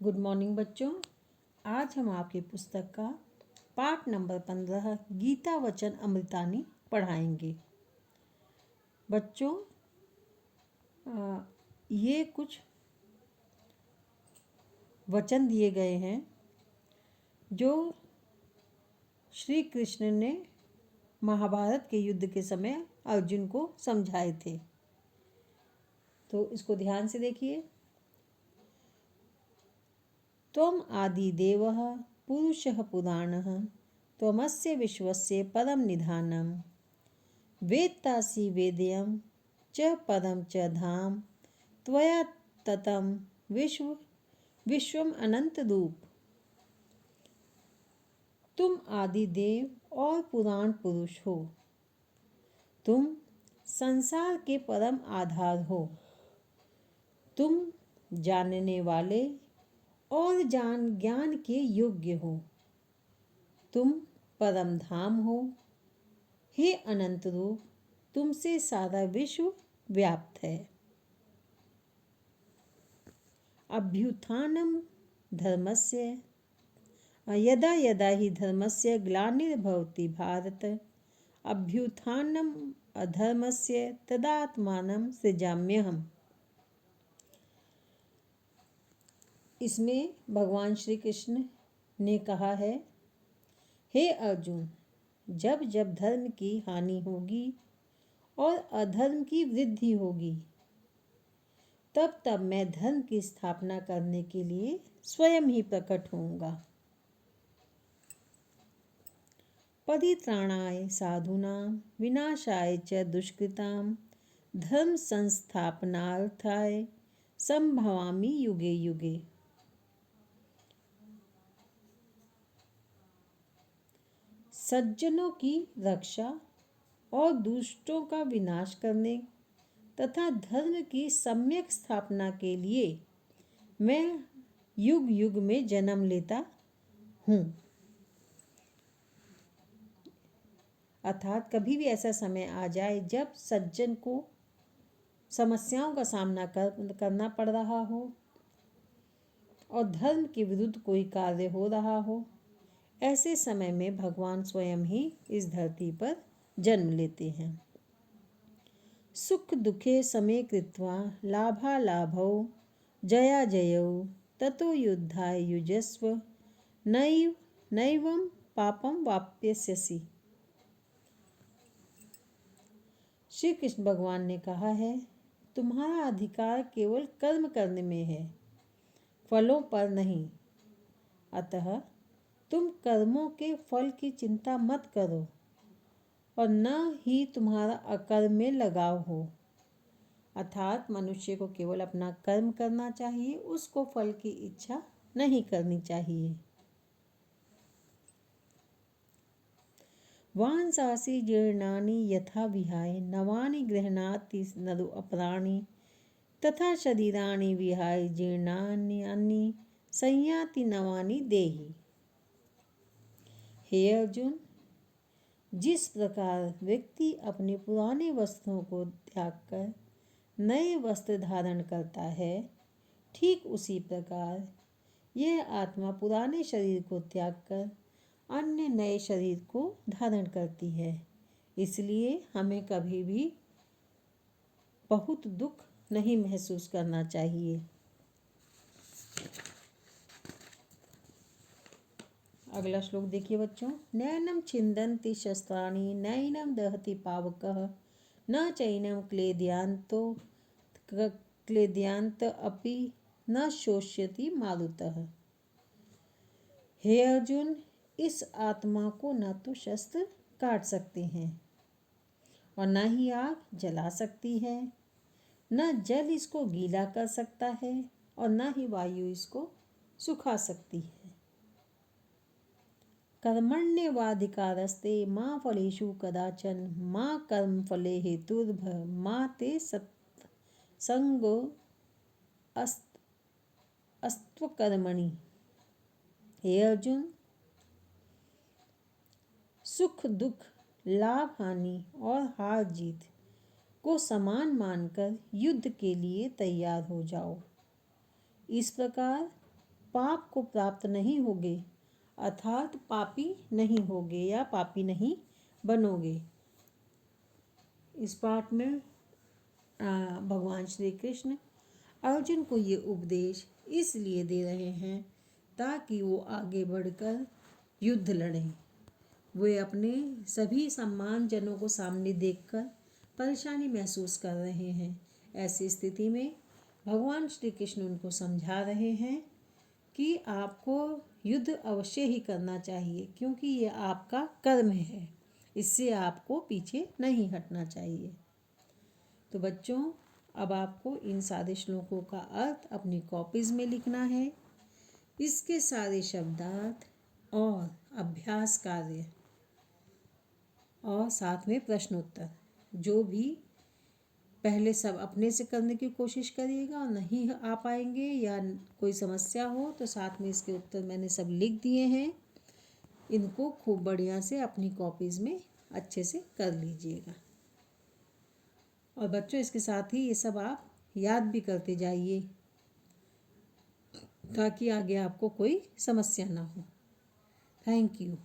Good morning बच्चों। आज हम आपकी पुस्तक का पाठ नंबर 15 गीता वचन अमृतानी पढ़ाएंगे। बच्चों, ये कुछ वचन दिए गए हैं जो श्री कृष्ण ने महाभारत के युद्ध के समय अर्जुन को समझाए थे। तो इसको ध्यान से देखिए। त्वम् आदिदेवः पुरुषः पुराणः त्वमस्य विश्वस्य परम निधानम् वेत्तासि वेद्यं च पदं च धाम त्वया ततं विश्वम अनंत रूप। तुम आदिदेव और पुराण पुरुष हो। तुम संसार के परम आधार हो। तुम जानने वाले और ज्ञान के योग्य हो। तुम परम धाम हो। हे अनंत रूप, तुमसे सारा विश्व व्याप्त है। अभ्युत्थानं धर्मस्य यदा यदा हि धर्मस्य ग्लानिर्भवति भारत अभ्युत्थानम् अधर्मस्य तदात्मानं सृजाम्यहम्। इसमें भगवान श्री कृष्ण ने कहा है, हे अर्जुन, जब जब धर्म की हानि होगी और अधर्म की वृद्धि होगी, तब तब मैं धर्म की स्थापना करने के लिए स्वयं ही प्रकट होऊंगा। परित्राणाय साधूनां विनाशाय च दुष्कृतां धर्म संस्थापनार्थाय संभवामि युगे युगे। सज्जनों की रक्षा और दुष्टों का विनाश करने तथा धर्म की सम्यक स्थापना के लिए मैं युग युग में जन्म लेता हूँ। अर्थात कभी भी ऐसा समय आ जाए जब सज्जन को समस्याओं का सामना करना पड़ रहा हो और धर्म के विरुद्ध कोई कार्य हो रहा हो, ऐसे समय में भगवान स्वयं ही इस धरती पर जन्म लेते हैं। सुख दुखे समे कृत्वा लाभालाभौ जया जयौ ततो युद्धाय युजस्व नैवं पापम वाप्यस्यसि। श्री कृष्ण भगवान ने कहा है, तुम्हारा अधिकार केवल कर्म करने में है, फलों पर नहीं। अतः तुम कर्मों के फल की चिंता मत करो और न ही तुम्हारा अकर्म में लगाव हो। अर्थात मनुष्य को केवल अपना कर्म करना चाहिए, उसको फल की इच्छा नहीं करनी चाहिए। वांसांसि जीर्णानि यथा विहाय नवानि गृह्णाति नरो अपराणि तथा शरीराणि विहाय जीर्णान्यानि संयाति नवानि देहि। हे अर्जुन, जिस प्रकार व्यक्ति अपने पुराने वस्त्रों को त्याग कर नए वस्त्र धारण करता है, ठीक उसी प्रकार यह आत्मा पुराने शरीर को त्याग कर अन्य नए शरीर को धारण करती है। इसलिए हमें कभी भी बहुत दुख नहीं महसूस करना चाहिए। अगला श्लोक देखिए बच्चों। नैनम छिन्दन्ति शस्त्राणि नैनम दहति पावकः न चैनम क्लेद्यांत अपि न शोष्यति मारुतः। हे अर्जुन, इस आत्मा को न तो शस्त्र काट सकते हैं और न ही आग जला सकती है, न जल इसको गीला कर सकता है और न ही वायु इसको सुखा सकती है। कर्मण्येवाधिकारस्ते मा फलेषु कदाचन मा कर्म फले हेतुर्भः मा ते संगो अस्त्वकर्मणि। हे अर्जुन, सुख दुख, लाभ हानि और हार जीत को समान मानकर युद्ध के लिए तैयार हो जाओ। इस प्रकार पाप को प्राप्त नहीं होगे, अर्थात पापी नहीं होगे या पापी नहीं बनोगे। इस पाठ में भगवान श्री कृष्ण अर्जुन को ये उपदेश इसलिए दे रहे हैं ताकि वो आगे बढ़कर युद्ध लड़ें। वे अपने सभी सम्मानजनों को सामने देखकर परेशानी महसूस कर रहे हैं। ऐसी स्थिति में भगवान श्री कृष्ण उनको समझा रहे हैं कि आपको युद्ध अवश्य ही करना चाहिए, क्योंकि ये आपका कर्म है, इससे आपको पीछे नहीं हटना चाहिए। तो बच्चों, अब आपको इन सारे श्लोकों का अर्थ अपनी कॉपीज़ में लिखना है। इसके सारे शब्दार्थ और अभ्यास कार्य और साथ में प्रश्नोत्तर जो भी पहले सब अपने से करने की कोशिश करिएगा, और नहीं आ पाएंगे या कोई समस्या हो तो साथ में इसके उत्तर मैंने सब लिख दिए हैं। इनको खूब बढ़िया से अपनी कॉपीज़ में अच्छे से कर लीजिएगा। और बच्चों, इसके साथ ही ये सब आप याद भी करते जाइए ताकि आगे आपको कोई समस्या ना हो। Thank you.